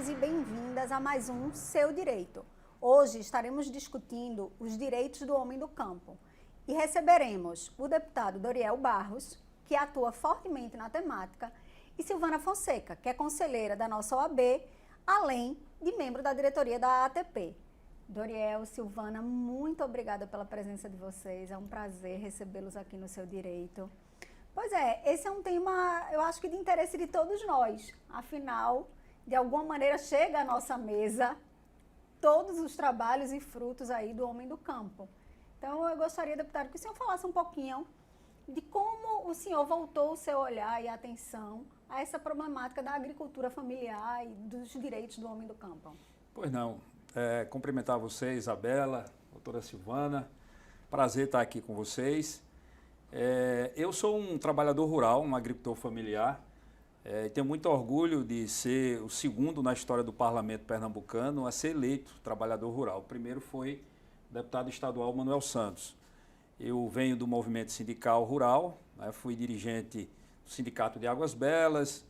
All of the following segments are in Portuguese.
bem-vindos e bem-vindas a mais um Seu Direito. Hoje estaremos discutindo os direitos do homem do campo e receberemos o deputado Doriel Barros, que atua fortemente na temática, e Silvana Fonseca, que é conselheira da nossa OAB, além de membro da diretoria da ATP. Doriel, Silvana, muito obrigada pela presença de vocês, é um prazer recebê-los aqui no Seu Direito. Pois é, esse é um tema, eu acho que de interesse de todos nós, afinal, de alguma maneira chega à nossa mesa todos os trabalhos e frutos aí do homem do campo. Então, eu gostaria, deputado, que o senhor falasse um pouquinho de como o senhor voltou o seu olhar e atenção a essa problemática da agricultura familiar e dos direitos do homem do campo. Pois não, cumprimentar você, Isabela, doutora Silvana, prazer estar aqui com vocês. Eu sou um trabalhador rural, um agricultor familiar, e tenho muito orgulho de ser o segundo na história do parlamento pernambucano a ser eleito trabalhador rural. O primeiro foi o deputado estadual Manuel Santos. Eu venho do movimento sindical rural, né, fui dirigente do Sindicato de Águas Belas,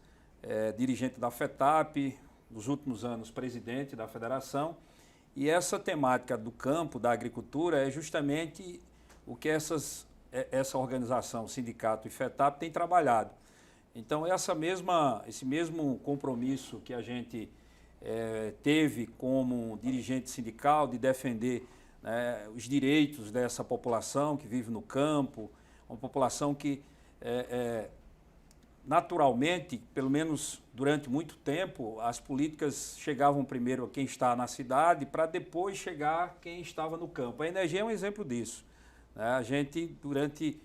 dirigente da FETAP, nos últimos anos presidente da federação, e essa temática do campo, da agricultura, é justamente o que essa organização, Sindicato e FETAP, tem trabalhado. Então, esse mesmo compromisso que a gente teve como dirigente sindical de defender, né, os direitos dessa população que vive no campo, uma população que naturalmente, pelo menos durante muito tempo, as políticas chegavam primeiro a quem está na cidade para depois chegar a quem estava no campo. A energia é um exemplo disso. A gente, durante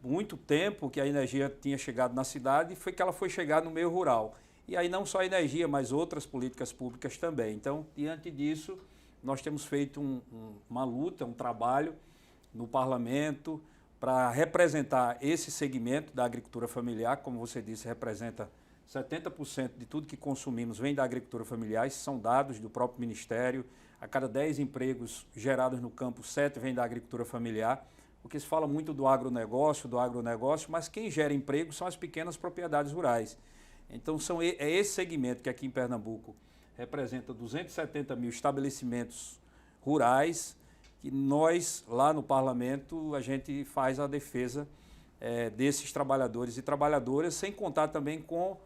muito tempo que a energia tinha chegado na cidade, foi que ela foi chegar no meio rural. E aí não só a energia, mas outras políticas públicas também. Então, diante disso, nós temos feito uma luta, um trabalho no parlamento para representar esse segmento da agricultura familiar. Como você disse, representa 70% de tudo que consumimos vem da agricultura familiar. Esses são dados do próprio Ministério. A cada 10 empregos gerados no campo, 7 vêm da agricultura familiar, porque se fala muito do agronegócio, mas quem gera emprego são as pequenas propriedades rurais. Então, é esse segmento que aqui em Pernambuco representa 270 mil estabelecimentos rurais, que nós, lá no parlamento, a gente faz a defesa desses trabalhadores e trabalhadoras, sem contar também com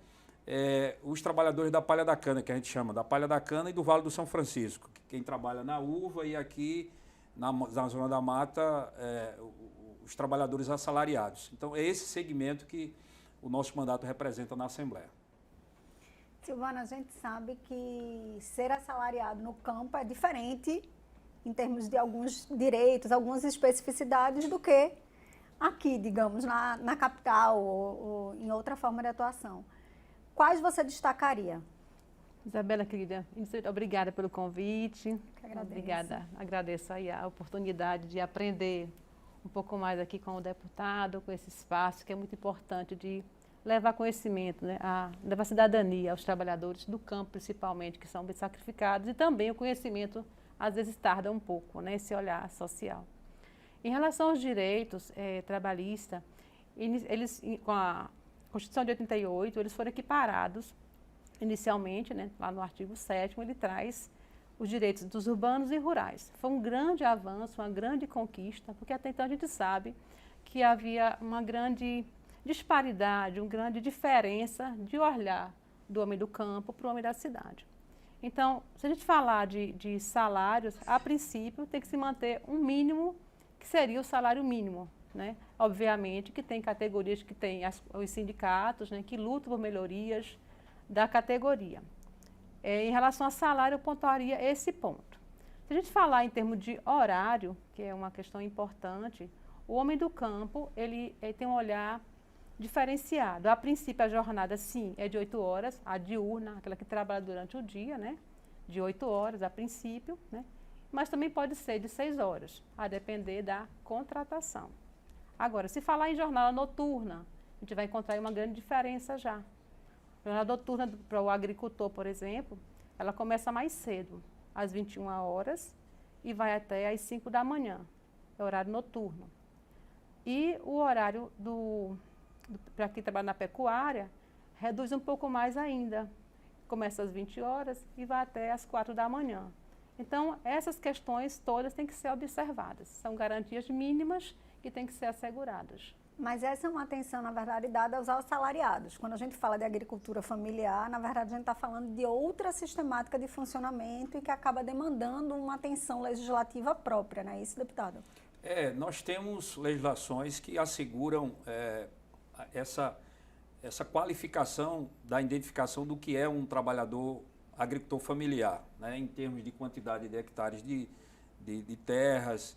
os trabalhadores da palha da cana, que a gente chama, da palha da cana e do Vale do São Francisco, quem trabalha na uva e aqui na Zona da Mata, os trabalhadores assalariados. Então, é esse segmento que o nosso mandato representa na Assembleia. Silvana, a gente sabe que ser assalariado no campo é diferente em termos de alguns direitos, algumas especificidades do que aqui, digamos, na capital ou em outra forma de atuação. Quais você destacaria? Isabela, querida, obrigada pelo convite. Agradeço aí a oportunidade de aprender um pouco mais aqui com o deputado, com esse espaço que é muito importante de levar conhecimento, né, levar cidadania aos trabalhadores do campo, principalmente, que são bem sacrificados, e também o conhecimento, às vezes, tarda um pouco, né, esse olhar social. Em relação aos direitos trabalhistas, eles, com a Constituição de 88, eles foram equiparados inicialmente, né, lá no artigo 7º, ele traz os direitos dos urbanos e rurais. Foi um grande avanço, uma grande conquista, porque até então a gente sabe que havia uma grande disparidade, uma grande diferença de olhar do homem do campo para o homem da cidade. Então, se a gente falar de salários, a princípio tem que se manter um mínimo, que seria o salário mínimo, né? Obviamente que tem categorias que tem os sindicatos, né, que lutam por melhorias da categoria. Em relação a salário, eu pontuaria esse ponto. Se a gente falar em termos de horário, que é uma questão importante, o homem do campo, ele tem um olhar diferenciado. A princípio, a jornada, sim, é de 8 horas, a diurna, aquela que trabalha durante o dia, né, de 8 horas a princípio, né, mas também pode ser de 6 horas, a depender da contratação. Agora, se falar em jornada noturna, a gente vai encontrar aí uma grande diferença já. A jornada noturna para o agricultor, por exemplo, ela começa mais cedo, às 21 horas, e vai até às 5 da manhã, é horário noturno. E o horário para quem trabalha na pecuária reduz um pouco mais ainda, começa às 20 horas e vai até às 4 da manhã. Então, essas questões todas têm que ser observadas. São garantias mínimas que têm que ser asseguradas. Mas essa é uma atenção, na verdade, dada aos assalariados. Quando a gente fala de agricultura familiar, na verdade, a gente está falando de outra sistemática de funcionamento e que acaba demandando uma atenção legislativa própria, não é isso, deputado? Nós temos legislações que asseguram essa qualificação da identificação do que é um trabalhador agricultor familiar, né, em termos de quantidade de hectares de terras,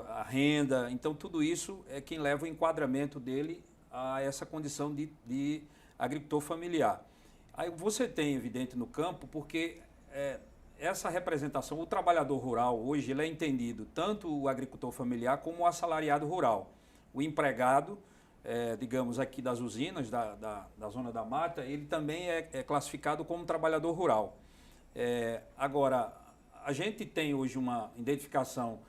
a renda. Então, tudo isso é quem leva o enquadramento dele a essa condição de agricultor familiar. Aí você tem, evidente, no campo, porque essa representação, o trabalhador rural, hoje, ele é entendido tanto o agricultor familiar como o assalariado rural. O empregado, digamos, aqui das usinas, da Zona da Mata, ele também é classificado como trabalhador rural. Agora, a gente tem hoje uma identificação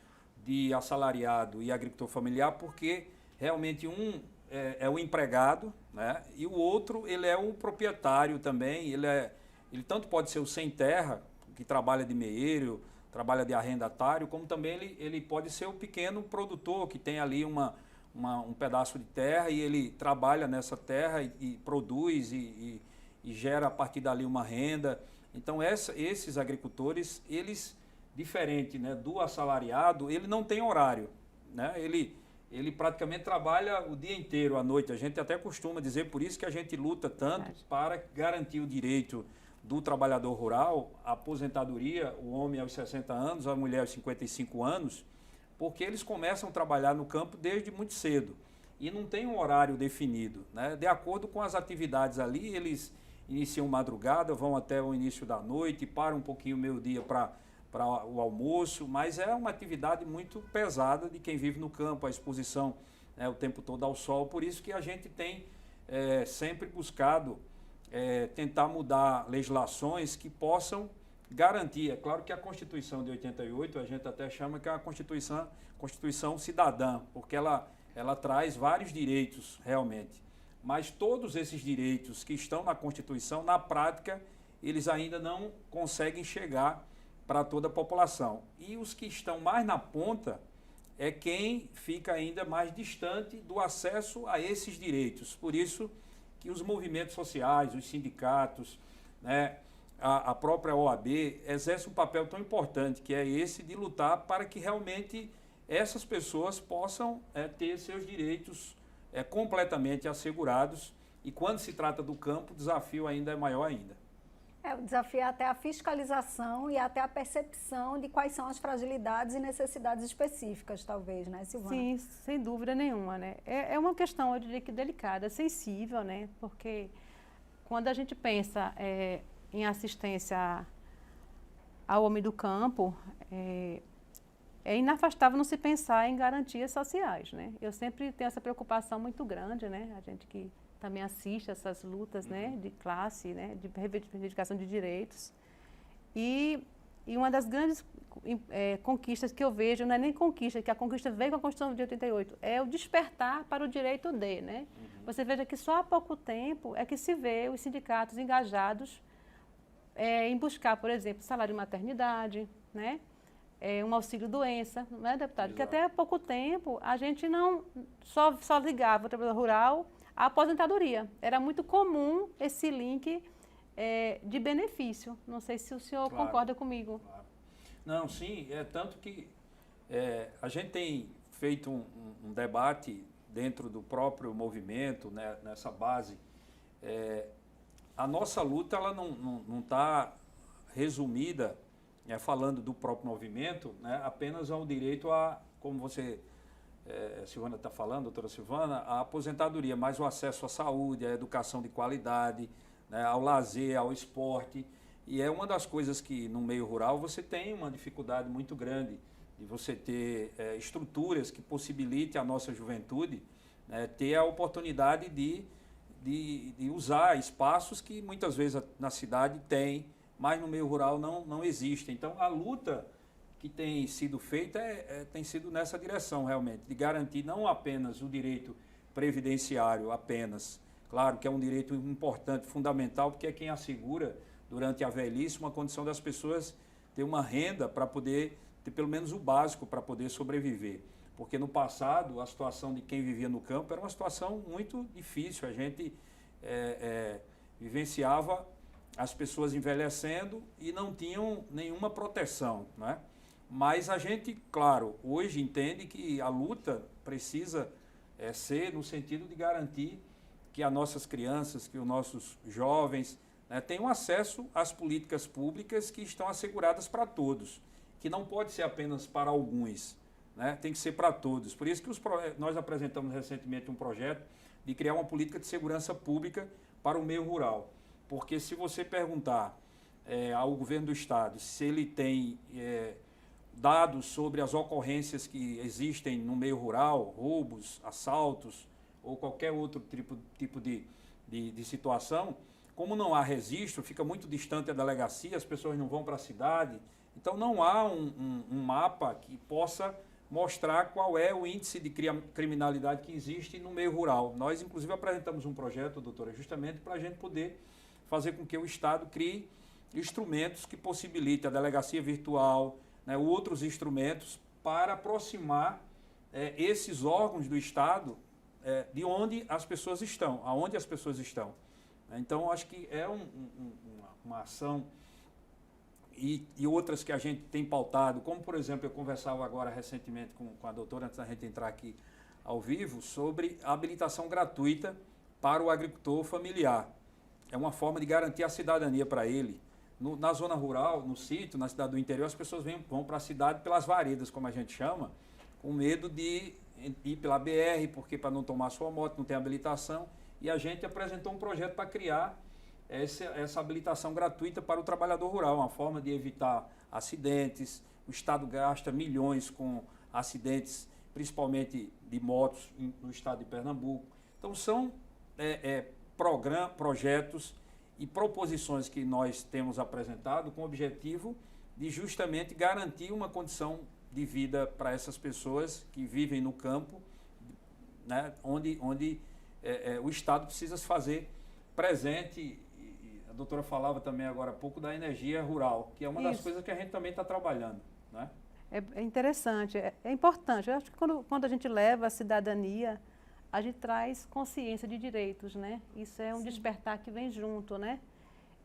de assalariado e agricultor familiar porque realmente um é o empregado, né, e o outro ele é o proprietário também. Ele tanto pode ser o sem terra, que trabalha de meeiro, trabalha de arrendatário, como também ele pode ser o pequeno produtor que tem ali um pedaço de terra e ele trabalha nessa terra e produz e gera a partir dali uma renda. Então, esses agricultores, eles, diferente, né, do assalariado, ele não tem horário, né? Ele praticamente trabalha o dia inteiro, à noite. A gente até costuma dizer, por isso que a gente luta tanto para garantir o direito do trabalhador rural, a aposentadoria, o homem aos 60 anos, a mulher aos 55 anos, porque eles começam a trabalhar no campo desde muito cedo e não tem um horário definido, né? De acordo com as atividades ali, eles iniciam madrugada, vão até o início da noite, param um pouquinho meio-dia para o almoço, mas é uma atividade muito pesada de quem vive no campo, a exposição, né, o tempo todo ao sol. Por isso que a gente tem sempre buscado tentar mudar legislações que possam garantir. É claro que a Constituição de 88, a gente até chama que é a Constituição cidadã, porque ela traz vários direitos realmente. Mas todos esses direitos que estão na Constituição, na prática, eles ainda não conseguem chegar para toda a população. E os que estão mais na ponta é quem fica ainda mais distante do acesso a esses direitos. Por isso que os movimentos sociais, os sindicatos, né, a própria OAB exerce um papel tão importante, que é esse de lutar para que realmente essas pessoas possam ter seus direitos completamente assegurados. E quando se trata do campo, o desafio ainda é maior ainda. O desafio é até a fiscalização e até a percepção de quais são as fragilidades e necessidades específicas, talvez, né, Silvana? Sim, sem dúvida nenhuma, né? É uma questão, eu diria que delicada, sensível, né? Porque quando a gente pensa em assistência ao homem do campo, é inafastável não se pensar em garantias sociais, né? Eu sempre tenho essa preocupação muito grande, né? A gente que também assiste essas lutas, né, de classe, né, de reivindicação de direitos. E uma das grandes conquistas que eu vejo, não é nem conquista, que a conquista veio com a Constituição de 88, é o despertar para o direito de, né? Você veja que só há pouco tempo é que se vê os sindicatos engajados em buscar, por exemplo, salário de maternidade, né? Um auxílio-doença, não é, deputado? Exato. Que até há pouco tempo a gente não só ligava o trabalhador rural à aposentadoria. Era muito comum esse link de benefício. Não sei se o senhor concorda comigo. Claro. Não, sim, tanto que a gente tem feito um debate dentro do próprio movimento, né, nessa base. A nossa luta ela não está resumida, falando do próprio movimento, né, apenas ao direito a, como você, Silvana está falando, doutora Silvana, a aposentadoria, mas o acesso à saúde, à educação de qualidade, né, ao lazer, ao esporte. E é uma das coisas que no meio rural você tem uma dificuldade muito grande de você ter estruturas que possibilitem a nossa juventude ter a oportunidade de usar espaços que muitas vezes na cidade tem, mas no meio rural não existe. Então, a luta que tem sido feita tem sido nessa direção, realmente, de garantir não apenas o direito previdenciário, apenas, claro que é um direito importante, fundamental, porque é quem assegura durante a velhice, uma condição das pessoas ter uma renda para poder ter pelo menos o básico para poder sobreviver. Porque no passado, a situação de quem vivia no campo era uma situação muito difícil. A gente vivenciava as pessoas envelhecendo e não tinham nenhuma proteção, né? Mas a gente, claro, hoje entende que a luta precisa ser no sentido de garantir que as nossas crianças, que os nossos jovens, né, tenham acesso às políticas públicas que estão asseguradas para todos, que não pode ser apenas para alguns, né, tem que ser para todos. Por isso que nós apresentamos recentemente um projeto de criar uma política de segurança pública para o meio rural. Porque se você perguntar ao governo do estado se ele tem dados sobre as ocorrências que existem no meio rural, roubos, assaltos ou qualquer outro tipo de situação, como não há registro, fica muito distante a delegacia, as pessoas não vão para a cidade, então não há um mapa que possa mostrar qual é o índice de criminalidade que existe no meio rural. Nós, inclusive, apresentamos um projeto, doutora, justamente para a gente poder fazer com que o Estado crie instrumentos que possibilitem a delegacia virtual, né, outros instrumentos para aproximar esses órgãos do Estado de onde as pessoas estão, aonde as pessoas estão. Então, acho que é uma ação e outras que a gente tem pautado, como, por exemplo, eu conversava agora recentemente com a doutora, antes da gente entrar aqui ao vivo, sobre a habilitação gratuita para o agricultor familiar. É uma forma de garantir a cidadania para ele. Na zona rural, no sítio, na cidade do interior, as pessoas vão para a cidade pelas varedas, como a gente chama, com medo de ir pela BR, porque para não tomar sua moto, não tem habilitação. E a gente apresentou um projeto para criar essa habilitação gratuita para o trabalhador rural, uma forma de evitar acidentes. O Estado gasta milhões com acidentes, principalmente de motos no estado de Pernambuco. Então, são projetos e proposições que nós temos apresentado com o objetivo de justamente garantir uma condição de vida para essas pessoas que vivem no campo, né, onde o Estado precisa se fazer presente. E a doutora falava também agora há pouco da energia rural, que é uma das coisas que a gente também está trabalhando, né? É interessante, é importante. Eu acho que quando a gente leva a cidadania, a gente traz consciência de direitos, né? Isso é um despertar que vem junto, né?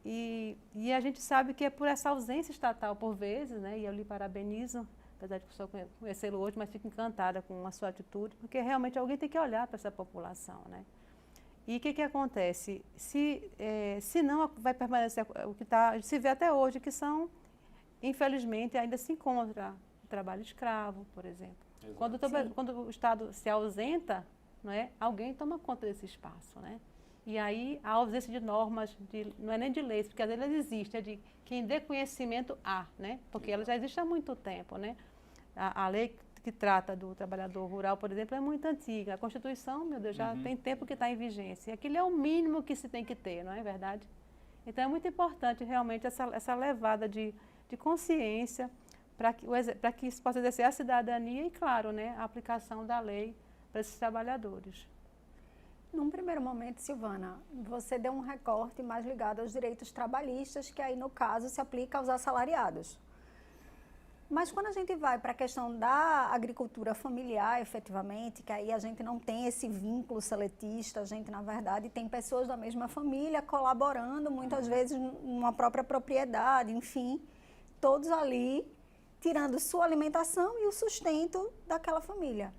E a gente sabe que é por essa ausência estatal, por vezes, né? E eu lhe parabenizo, apesar de só conhecê-lo hoje, mas fico encantada com a sua atitude, porque realmente alguém tem que olhar para essa população, né? E o que acontece? Se não, vai permanecer o que se vê até hoje, que são, infelizmente, ainda se encontra o trabalho escravo, por exemplo. Quando o Estado se ausenta, não é? Alguém toma conta desse espaço, né? E aí a ausência de normas, não é nem de leis, porque às vezes elas existem, é de quem dê conhecimento né? Porque ela já existe há muito tempo, né? A lei que trata do trabalhador rural, por exemplo, é muito antiga. A Constituição, meu Deus, já tem tempo que está em vigência. E aquilo é o mínimo que se tem que ter, não é verdade? Então é muito importante realmente essa levada de consciência para que se possa exercer a cidadania e, claro, né, a aplicação da lei para esses trabalhadores. Num primeiro momento, Silvana, você deu um recorte mais ligado aos direitos trabalhistas, que aí, no caso, se aplica aos assalariados. Mas quando a gente vai para a questão da agricultura familiar, efetivamente, que aí a gente não tem esse vínculo seletista, a gente, na verdade, tem pessoas da mesma família colaborando, muitas vezes, numa própria propriedade, enfim, todos ali tirando sua alimentação e o sustento daquela família.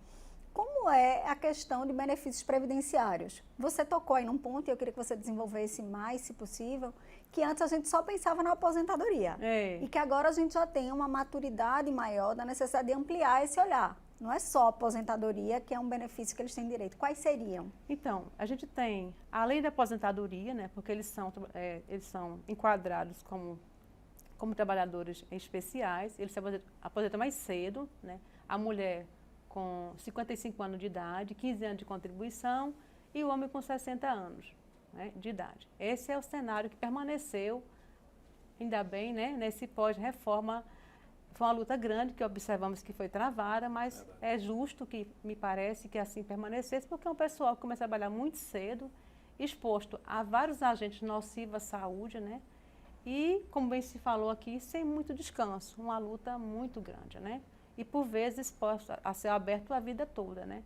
Como é a questão de benefícios previdenciários? Você tocou aí num ponto, e eu queria que você desenvolvesse mais, se possível, que antes a gente só pensava na aposentadoria. E que agora a gente já tem uma maturidade maior da necessidade de ampliar esse olhar. Não é só a aposentadoria, que é um benefício que eles têm direito. Quais seriam? Então, a gente tem, além da aposentadoria, né, porque eles são enquadrados como trabalhadores especiais, eles se aposentam mais cedo, né? A mulher com 55 anos de idade, 15 anos de contribuição e o homem com 60 anos, né, de idade. Esse é o cenário que permaneceu, ainda bem, né, nesse pós-reforma. Foi uma luta grande que observamos que foi travada, mas é justo que me parece que assim permanecesse, porque é um pessoal que começa a trabalhar muito cedo, exposto a vários agentes nocivos à saúde, né? e, como bem se falou aqui, sem muito descanso, uma luta muito grande, né? E por vezes exposto a ser aberto a vida toda, né?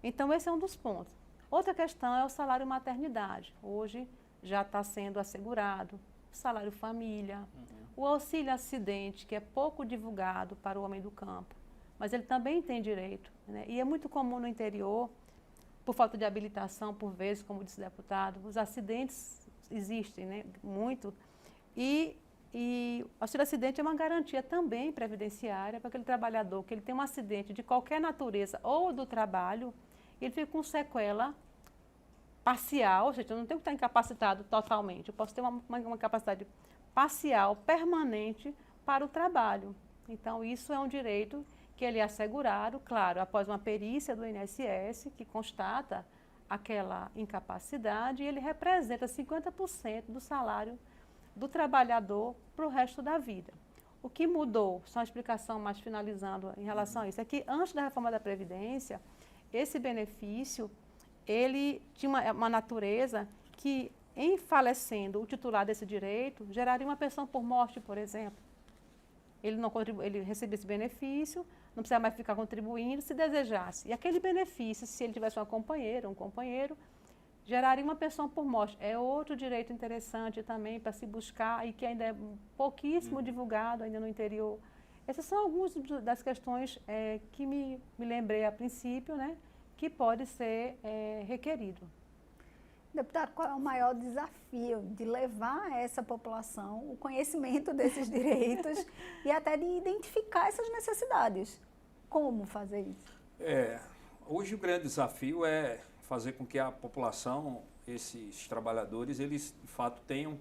Então esse é um dos pontos. Outra questão é o salário maternidade. Hoje já está sendo assegurado o salário família, o auxílio acidente, que é pouco divulgado para o homem do campo, mas ele também tem direito, né? E é muito comum no interior, por falta de habilitação, por vezes, como disse o deputado, os acidentes existem, né? Muito. E o auxílio acidente é uma garantia também previdenciária para aquele trabalhador que ele tem um acidente de qualquer natureza ou do trabalho, ele fica com sequela parcial, ou seja, eu não tenho que estar incapacitado totalmente, eu posso ter uma capacidade parcial, permanente para o trabalho. Então, isso é um direito que ele é assegurado, claro, após uma perícia do INSS, que constata aquela incapacidade, e ele representa 50% do salário do trabalhador para o resto da vida. O que mudou, só uma explicação mais finalizando em relação a isso, é que antes da reforma da Previdência, esse benefício, ele tinha uma natureza que, em falecendo o titular desse direito, geraria uma pensão por morte, por exemplo. Ele recebia esse benefício, não precisava mais ficar contribuindo se desejasse. E aquele benefício, se ele tivesse uma companheira, um companheiro, geraria uma pensão por morte. É outro direito interessante também para se buscar e que ainda é pouquíssimo divulgado ainda no interior. Essas são algumas das questões que me lembrei a princípio, né, que pode ser requerido. Deputado, qual é o maior desafio de levar a essa população o conhecimento desses direitos e até de identificar essas necessidades? Como fazer isso? Hoje o grande desafio é fazer com que a população, esses trabalhadores, eles de fato tenham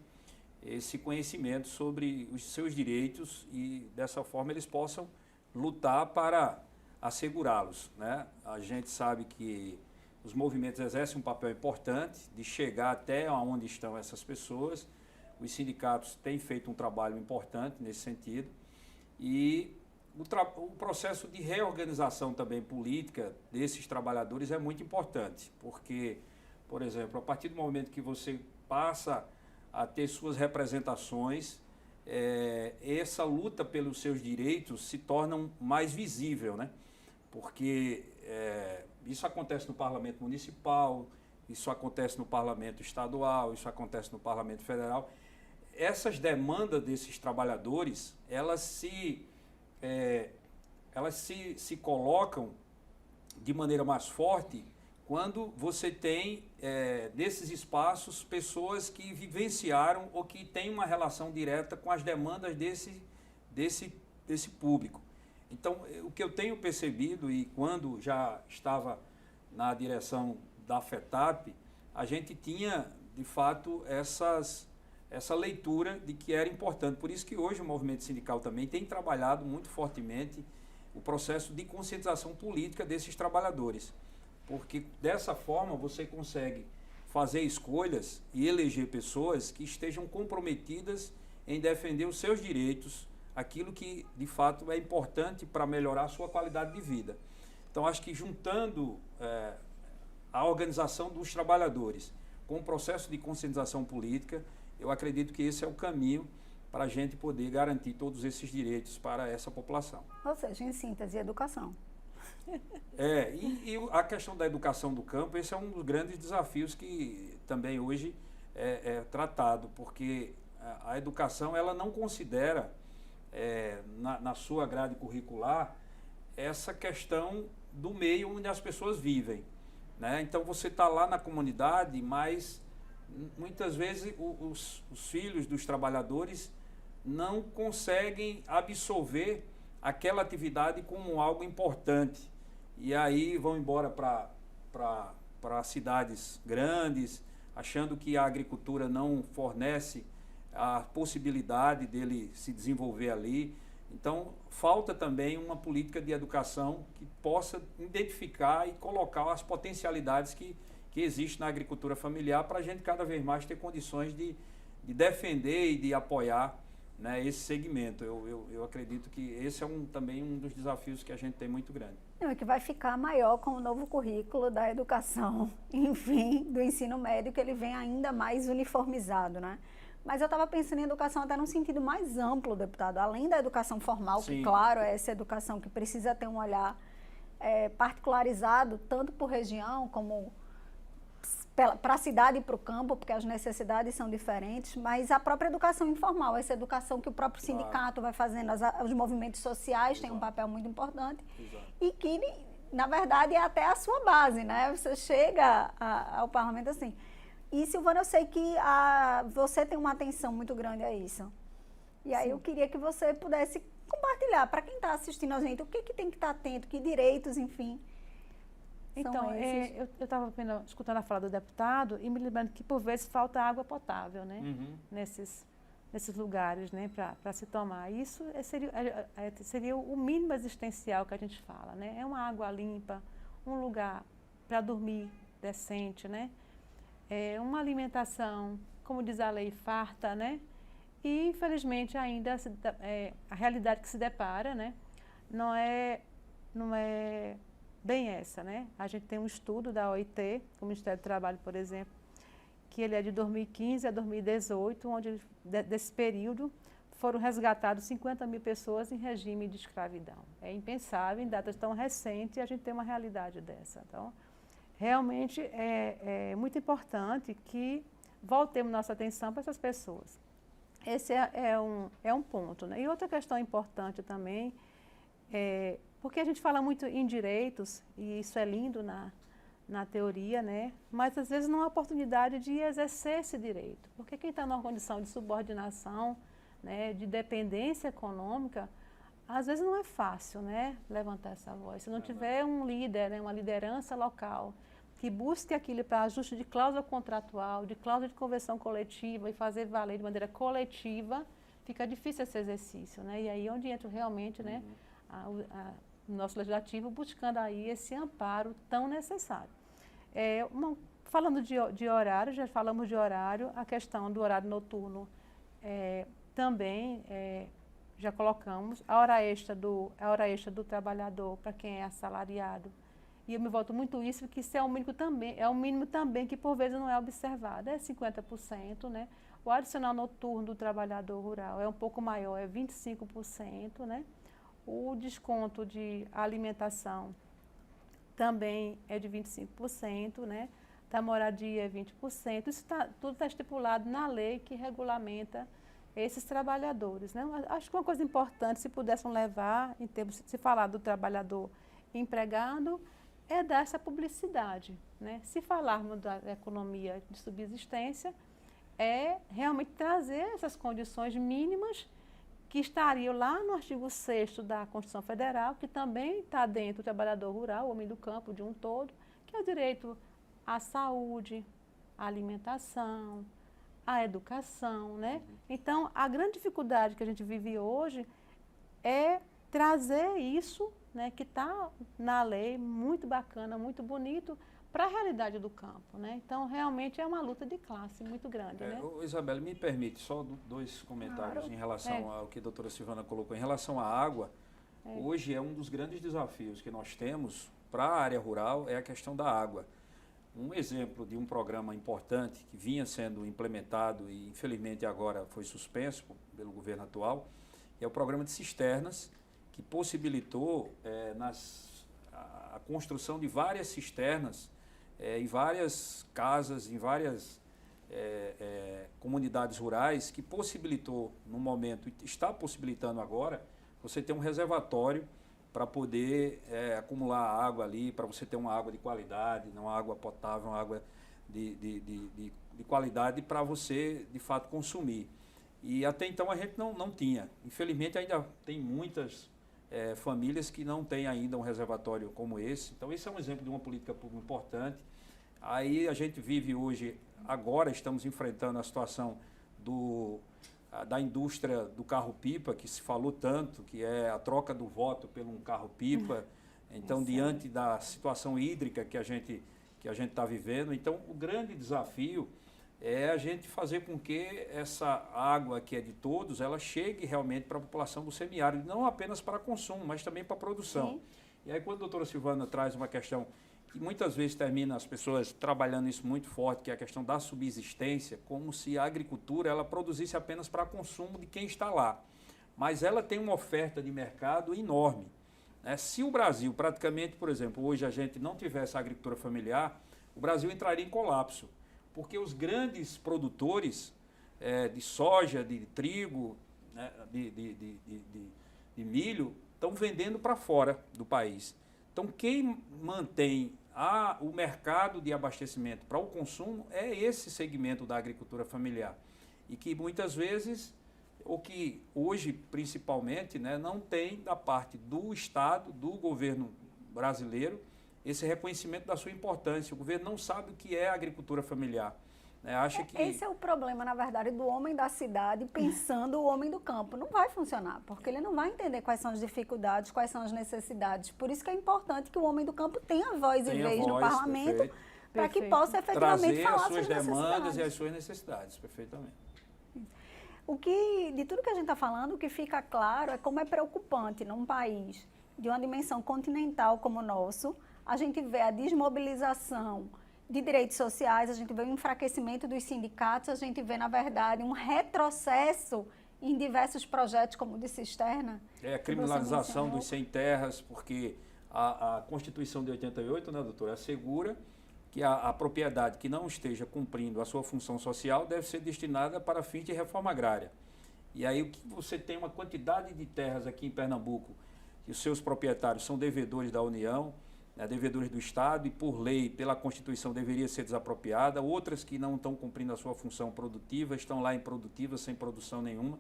esse conhecimento sobre os seus direitos e dessa forma eles possam lutar para assegurá-los, né? A gente sabe que os movimentos exercem um papel importante de chegar até onde estão essas pessoas. Os sindicatos têm feito um trabalho importante nesse sentido e o processo de reorganização também política desses trabalhadores é muito importante, porque, por exemplo, a partir do momento que você passa a ter suas representações, essa luta pelos seus direitos se torna mais visível, né? Porque isso acontece no Parlamento Municipal, isso acontece no Parlamento Estadual, isso acontece no Parlamento Federal. Essas demandas desses trabalhadores, elas se colocam de maneira mais forte quando você tem nesses espaços pessoas que vivenciaram ou que têm uma relação direta com as demandas desse público. Então, o que eu tenho percebido, e quando já estava na direção da FETAP, a gente tinha, de fato, essa leitura de que era importante. Por isso que hoje o movimento sindical também tem trabalhado muito fortemente o processo de conscientização política desses trabalhadores. Porque dessa forma você consegue fazer escolhas e eleger pessoas que estejam comprometidas em defender os seus direitos, aquilo que de fato é importante para melhorar a sua qualidade de vida. Então acho que juntando a organização dos trabalhadores com o processo de conscientização política, eu acredito que esse é o caminho para a gente poder garantir todos esses direitos para essa população. Ou seja, em síntese, educação. E a questão da educação do campo, esse é um dos grandes desafios que também hoje é tratado, porque a educação ela não considera na sua grade curricular essa questão do meio onde as pessoas vivem, né? Então você está lá na comunidade, mas muitas vezes os filhos dos trabalhadores não conseguem absorver aquela atividade como algo importante e aí vão embora para cidades grandes, achando que a agricultura não fornece a possibilidade dele se desenvolver ali. Então, falta também uma política de educação que possa identificar e colocar as potencialidades que existem na agricultura familiar para a gente cada vez mais ter condições de defender e de apoiar, né, esse segmento. Eu acredito que esse é também um dos desafios que a gente tem muito grande. É que vai ficar maior com o novo currículo da educação, enfim, do ensino médio, que ele vem ainda mais uniformizado, né? Mas eu estava pensando em educação até num sentido mais amplo, deputado, além da educação formal, Sim. que, claro, é essa educação que precisa ter um olhar particularizado, tanto por região como para a cidade e para o campo, porque as necessidades são diferentes, mas a própria educação informal, essa educação que o próprio sindicato vai fazendo, os movimentos sociais têm um papel muito importante. Exato. E que, na verdade, é até a sua base, né? Você chega ao parlamento assim. E, Silvana, eu sei que você tem uma atenção muito grande a isso. E aí eu queria que você pudesse compartilhar para quem está assistindo a gente, o que tem que estar atento, que direitos, enfim. Então, eu estava escutando a fala do deputado e me lembrando que, por vezes, falta água potável, né? Nesses lugares, né, para se tomar. Isso seria o mínimo existencial que a gente fala, né? É uma água limpa, um lugar para dormir decente, né? É uma alimentação, como diz a lei, farta, né? E, infelizmente, ainda a realidade que se depara, né, não é bem essa, né? A gente tem um estudo da OIT, o Ministério do Trabalho, por exemplo, que ele é de 2015 a 2018, onde desse período foram resgatados 50 mil pessoas em regime de escravidão. É impensável, em datas tão recentes, a gente ter uma realidade dessa. Então, realmente é muito importante que voltemos nossa atenção para essas pessoas. Esse é um ponto, né? E outra questão importante também, porque a gente fala muito em direitos, e isso é lindo na teoria, né? Mas às vezes não há oportunidade de exercer esse direito. Porque quem está numa condição de subordinação, né, de dependência econômica, às vezes não é fácil, né, levantar essa voz. Se não tiver um líder, né, uma liderança local, que busque aquilo para ajuste de cláusula contratual, de cláusula de convenção coletiva e fazer valer de maneira coletiva, fica difícil esse exercício, né? E aí é onde entra realmente, né, o nosso legislativo buscando aí esse amparo tão necessário. Falando de horário, já falamos de horário, a questão do horário noturno também já colocamos, a hora extra do trabalhador para quem é assalariado. E eu me volto muito isso, que isso é um mínimo também que por vezes não é observado, é 50%, né? O adicional noturno do trabalhador rural é um pouco maior, é 25%, né? O desconto de alimentação também é de 25%, né? Da moradia é 20%. Isso tudo está estipulado na lei que regulamenta esses trabalhadores, né? Acho que uma coisa importante, se pudessem levar, em termos, se falar do trabalhador empregado, é dar essa publicidade, né? Se falarmos da economia de subsistência, é realmente trazer essas condições mínimas que estariam lá no artigo 6º da Constituição Federal, que também está dentro do trabalhador rural, o homem do campo de um todo, que é o direito à saúde, à alimentação, à educação, né? Então, a grande dificuldade que a gente vive hoje é trazer isso, né, que está na lei, muito bacana, muito bonito, para a realidade do campo, né? Então, realmente é uma luta de classe muito grande, né? Isabela, me permite só dois comentários em relação ao que a doutora Silvana colocou. Em relação à água, hoje é um dos grandes desafios que nós temos para a área rural é a questão da água. Um exemplo de um programa importante que vinha sendo implementado e infelizmente agora foi suspenso pelo governo atual, é o programa de cisternas, que possibilitou a construção de várias cisternas em várias casas, em várias comunidades rurais, que possibilitou, no momento, e está possibilitando agora, você ter um reservatório para poder acumular água ali, para você ter uma água de qualidade, não uma água potável, uma água de qualidade para você, de fato, consumir. E até então a gente não tinha. Infelizmente ainda tem muitas famílias que não têm ainda um reservatório como esse. Então esse é um exemplo de uma política pública importante. Aí a gente vive hoje, agora estamos enfrentando a situação da indústria do carro-pipa, que se falou tanto, que é a troca do voto por um carro-pipa. Então, diante da situação hídrica que a gente está vivendo, então o grande desafio é a gente fazer com que essa água que é de todos, ela chegue realmente para a população do semiárido, não apenas para consumo, mas também para produção. Sim. E aí quando a doutora Silvana traz uma questão que muitas vezes termina as pessoas trabalhando isso muito forte, que é a questão da subsistência, como se a agricultura ela produzisse apenas para consumo de quem está lá. Mas ela tem uma oferta de mercado enorme. Né? Se o Brasil, praticamente, por exemplo, hoje a gente não tivesse a agricultura familiar, o Brasil entraria em colapso, porque os grandes produtores de soja, de trigo, né, de milho, estão vendendo para fora do país. Então, quem mantém o mercado de abastecimento para o consumo é esse segmento da agricultura familiar. E que muitas vezes, ou que hoje principalmente, né, não tem da parte do Estado, do governo brasileiro, esse reconhecimento da sua importância. O governo não sabe o que é a agricultura familiar. Acha que... Esse é o problema, na verdade, do homem da cidade pensando o homem do campo. Não vai funcionar, porque ele não vai entender quais são as dificuldades, quais são as necessidades. Por isso que é importante que o homem do campo tenha voz e vez no parlamento, para que possa efetivamente falar suas suas demandas e as suas necessidades, perfeitamente. De tudo que a gente está falando, o que fica claro é como é preocupante num país de uma dimensão continental como o nosso, a gente vê a desmobilização de direitos sociais, a gente vê o enfraquecimento dos sindicatos, a gente vê, na verdade, um retrocesso em diversos projetos, como o de Cisterna. A criminalização dos sem terras, porque a Constituição de 88, né, doutora, assegura que a propriedade que não esteja cumprindo a sua função social deve ser destinada para fins de reforma agrária. E aí o que você tem uma quantidade de terras aqui em Pernambuco, que os seus proprietários são devedores da União, devedores do Estado, e por lei, pela Constituição, deveria ser desapropriada, outras que não estão cumprindo a sua função produtiva, estão lá improdutivas, sem produção nenhuma,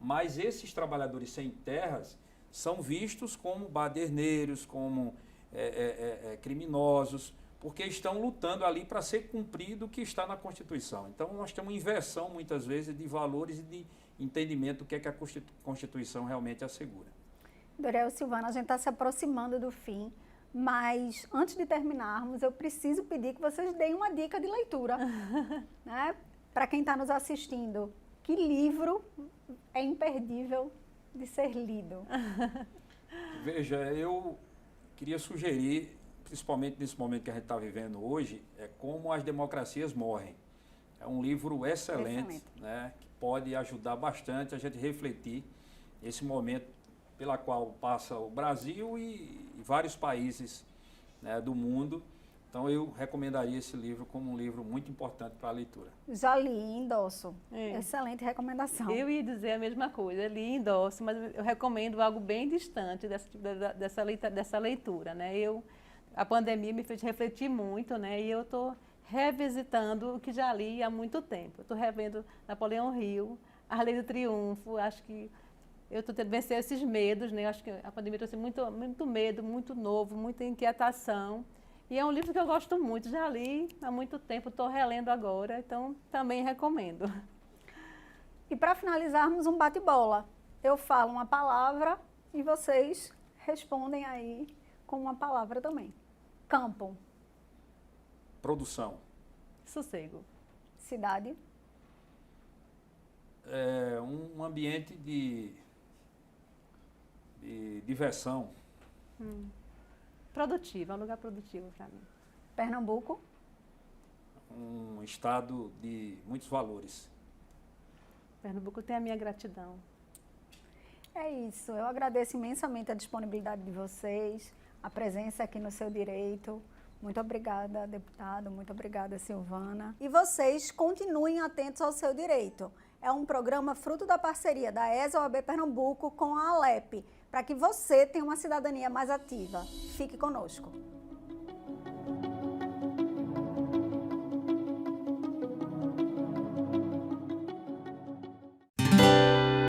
mas esses trabalhadores sem terras são vistos como baderneiros, como criminosos, porque estão lutando ali para ser cumprido o que está na Constituição. Então, nós temos uma inversão, muitas vezes, de valores e de entendimento do que é que a Constituição realmente assegura. Doriel, Silvana, a gente está se aproximando do fim. Mas, antes de terminarmos, eu preciso pedir que vocês deem uma dica de leitura. Né? Para quem está nos assistindo, que livro é imperdível de ser lido? Veja, eu queria sugerir, principalmente nesse momento que a gente está vivendo hoje, Como as Democracias Morrem. É um livro excelente. Né, que pode ajudar bastante a gente refletir esse momento pela qual passa o Brasil e vários países, né, do mundo. Então, eu recomendaria esse livro como um livro muito importante para a leitura. Já li e endosso. Excelente recomendação. Eu ia dizer a mesma coisa, li e endosso, mas eu recomendo algo bem distante dessa leitura. Né? A pandemia me fez refletir muito, né? E eu estou revisitando o que já li há muito tempo. Estou revendo Napoleão Hill, A Lei do Triunfo, acho que eu estou tentando vencer esses medos, né? Acho que a pandemia trouxe muito medo, muito novo, muita inquietação. E é um livro que eu gosto muito, já li há muito tempo, estou relendo agora, então também recomendo. E para finalizarmos, um bate-bola. Eu falo uma palavra e vocês respondem aí com uma palavra também. Campo. Produção. Sossego. Cidade. Um ambiente de diversão. Produtivo, é um lugar produtivo para mim. Pernambuco. Um estado de muitos valores. Pernambuco tem a minha gratidão. É isso, eu agradeço imensamente a disponibilidade de vocês, a presença aqui no Seu Direito. Muito obrigada, deputado, muito obrigada, Silvana. E vocês continuem atentos ao Seu Direito. É um programa fruto da parceria da ESA-OAB Pernambuco com a Alep, para que você tenha uma cidadania mais ativa. Fique conosco.